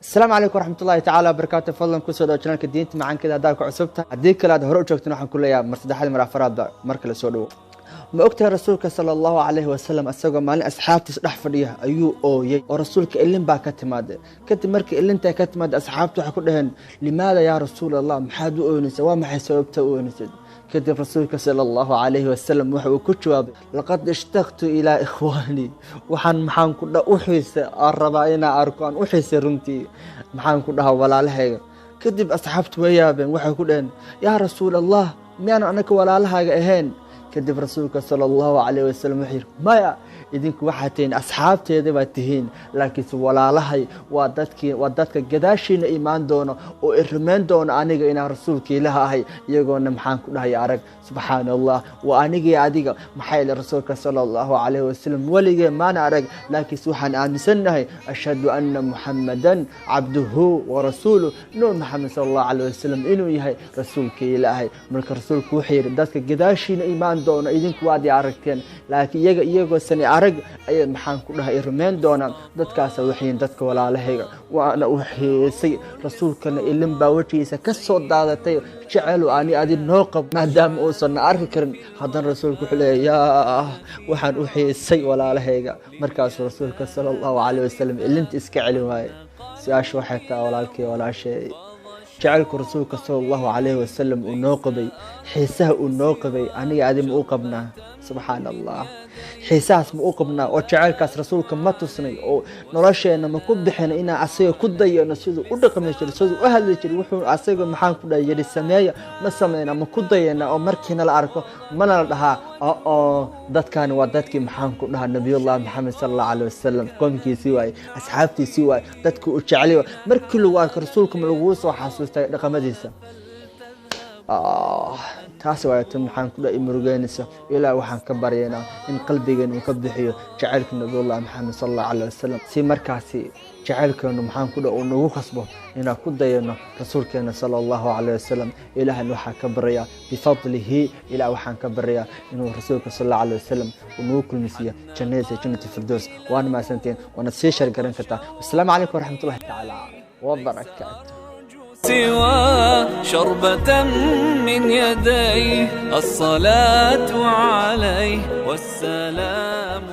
السلام عليكم ورحمة الله تعالى وبركاته. فضلا كسود أو channelka diinta macaan kada hadalka cusubta hadii kale aad hore u joogtana waxaan ku leeyahay mar saddexaad mar afraad marka la soo dhawo ma ogtahay rasuulka sallallahu alayhi wa sallam asagoo maalin asxaabtiisa dhex fadhiya ayuu ooyay oo rasuulka ilin baa ka timaaday kadib markii ilinta ka timaaday asxaabtu waxay ku dhaheen limaada ya rasuulallah maxaad u ooynaysaa waa maxay sababta u ooynaysaa kadib rasuulka sallallahu alayhi wa sallam waxa uu ku jawaabay laqad ishtaqtu ila ikhwani maxaan ku u xiisay rabaa inaan arko aan u xiisay runtii maxaan ku dhahaa walaalahayga kadib asxaabtu way yaabeen waxay ku dhaheen yaa rasuulallah miyaan anaka walaalahaaga ahayn kadib rasuulka sallallahu alayhi wa sallam wuxuu yiri maya idinku waxa tiin asxaabteeda baa tihiin laakiin walaalahay waa dadka gadaashiina iimaan doono oo irmeen doono aniga inaan rasuulka ilaaha ahay iyagoona maxaan ku dhahay arag subhanallah wa aniga adiga maxay rasuulka sallallahu alayhi wa sallam waligee maana arag laakiin waxaan aaminsanahay ashhadu anna muhammadan abduhu wa rasuluhu no muhammad sallallahu alayhi wa sallam inuu yahay rasuulka ilaahay marka rasuulku wuxuu yiri dadka gadaashiina iimaan doono idinku waad aragteen laakiin iyagoo sani arag ay maxaan ku dhahay rumeyn doona dadkaas waxay dadka walaalahayga waana u xiisay rasuulkana ilin baa wajiisa ka soo daadatay jecel aan adin noo qab maadaama uu san arki karin hadan rasuulku wuxuu leeyahay waxaan u xiisay walaalahayga markaas rasuulka sallallahu alayhi wasallam ilinta iska celin waayay siyaashu waxay taa walaalkii walaashay جعلك رسولك صلى الله عليه وسلم ونوقبي حساه ونوقبي أنا قاعد موقبنا سبحان الله حساس موقبنا وجعلك رسولك ما تصني أو نرشينا ما كبحنا إن عصيه كدية نسيد ودق من الشرسود وأهل الشري وحنا عصيه محن كده يجري السماية ما سمينا ما كدية أو مركنا العرق ما نلها ضد كان وضدك محن كده النبي الله محمد صلى الله عليه وسلم قوم كي سواي أصحابتي سواي ضدك وجعليه مركل واك رسولكم الغوص وحسوس رقمديسة taasi waa tan maxaan ku dhahay murugeynaysa ilaa waxaan ka baryeena in qalbigeena uu ka bixiyo jacaylka nabiyullah maxamed sallallahu alayhi wasallam si markaasi jacaylkeenu maxaan ku dhahay uu nagu khasbo inaan ku dayano rasuulkeena sallallahu alayhi wasallam ilaahan waxa ka baraya bifadlihi ilaa waxaan ka baraya inuu rasuulka sallallahu alayhi wasallam uu nagu kulmisiyo jannada firdaws waan ma santeen wana sii shar garan kartaa assalaamu alaykum warahmatullahi ta'ala wa barakatuh سوى شربة من يديه الصلاة عليه والسلام